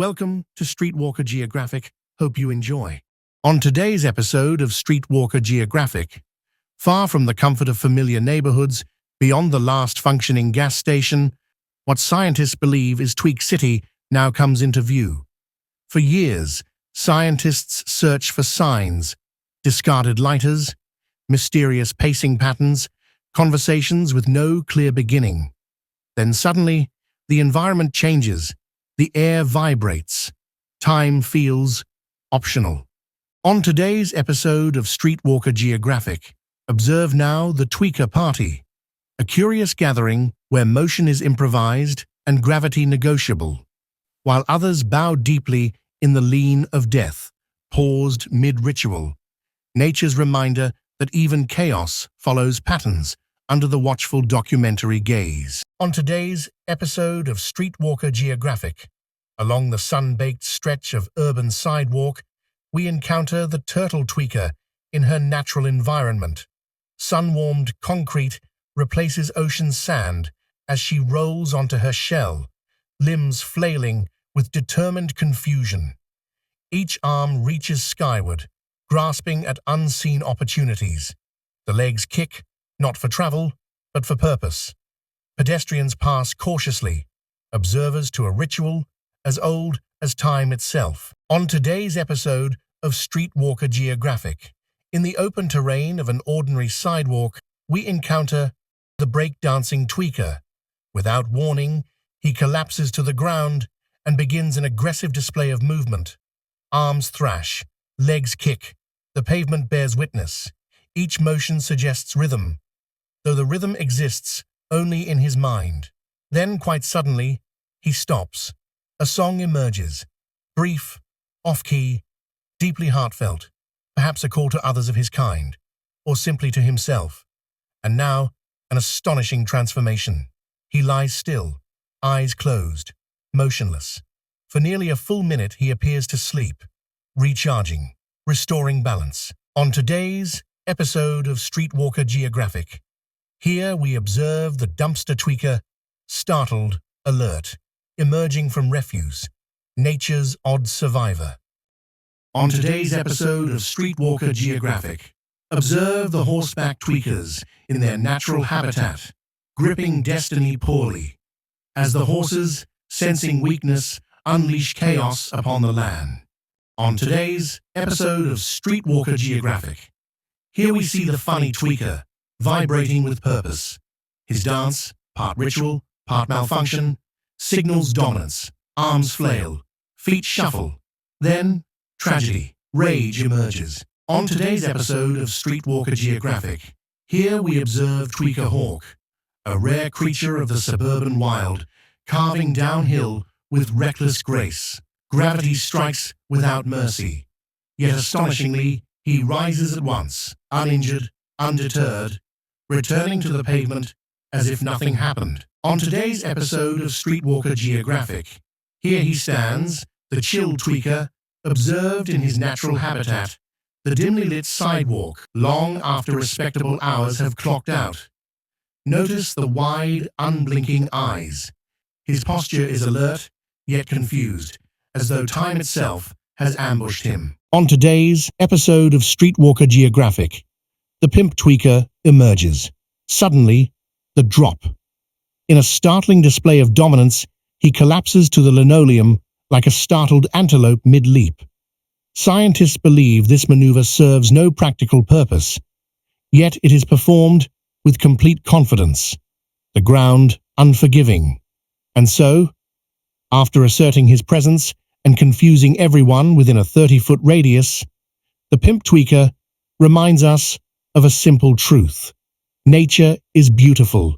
Welcome to Streetwalker Geographic. Hope you enjoy. On today's episode of Streetwalker Geographic, far from the comfort of familiar neighborhoods, beyond the last functioning gas station, what scientists believe is Tweak City now comes into view. For years, scientists search for signs, discarded lighters, mysterious pacing patterns, conversations with no clear beginning. Then suddenly, the environment changes. The air vibrates. Time feels optional. On today's episode of Streetwalker Geographic, observe now the Tweaker Party, a curious gathering where motion is improvised and gravity negotiable, while others bow deeply in the lean of death, paused mid-ritual. Nature's reminder that even chaos follows patterns under the watchful documentary gaze. On today's episode of Streetwalker Geographic, along the sun-baked stretch of urban sidewalk, we encounter the turtle tweaker in her natural environment. Sun-warmed concrete replaces ocean sand as she rolls onto her shell, limbs flailing with determined confusion. Each arm reaches skyward, grasping at unseen opportunities. The legs kick, not for travel, but for purpose. Pedestrians pass cautiously, observers to a ritual as old as time itself. On today's episode of Streetwalker Geographic, in the open terrain of an ordinary sidewalk, we encounter the breakdancing tweaker. Without warning, he collapses to the ground and begins an aggressive display of movement. Arms thrash, legs kick, the pavement bears witness. Each motion suggests rhythm, though the rhythm exists only in his mind. Then, quite suddenly, he stops. A song emerges, brief, off-key, deeply heartfelt, perhaps a call to others of his kind, or simply to himself. And now, an astonishing transformation. He lies still, eyes closed, motionless. For nearly a full minute he appears to sleep, recharging, restoring balance. On today's episode of Streetwalker Geographic, here we observe the dumpster tweaker, startled, alert, emerging from refuse, nature's odd survivor. On today's episode of Streetwalker Geographic, observe the horseback tweakers in their natural habitat, gripping destiny poorly, as the horses, sensing weakness, unleash chaos upon the land. On today's episode of Streetwalker Geographic, here we see the funny tweaker, vibrating with purpose. His dance, part ritual, part malfunction, signals dominance, arms flail, feet shuffle. Then, tragedy, rage emerges. On today's episode of Streetwalker Geographic, here we observe Tweaker Hawk, a rare creature of the suburban wild, carving downhill with reckless grace. Gravity strikes without mercy. Yet astonishingly, he rises at once, uninjured, undeterred, returning to the pavement as if nothing happened. On today's episode of Streetwalker Geographic, here he stands, the chill tweaker, observed in his natural habitat, the dimly lit sidewalk, long after respectable hours have clocked out. Notice the wide, unblinking eyes. His posture is alert, yet confused, as though time itself has ambushed him. On today's episode of Streetwalker Geographic, the pimp tweaker emerges. Suddenly, the drop. In a startling display of dominance, he collapses to the linoleum like a startled antelope mid-leap. Scientists believe this maneuver serves no practical purpose, yet it is performed with complete confidence, the ground unforgiving. And so, after asserting his presence and confusing everyone within a 30-foot radius, the pimp tweaker reminds us of a simple truth. Nature is beautiful,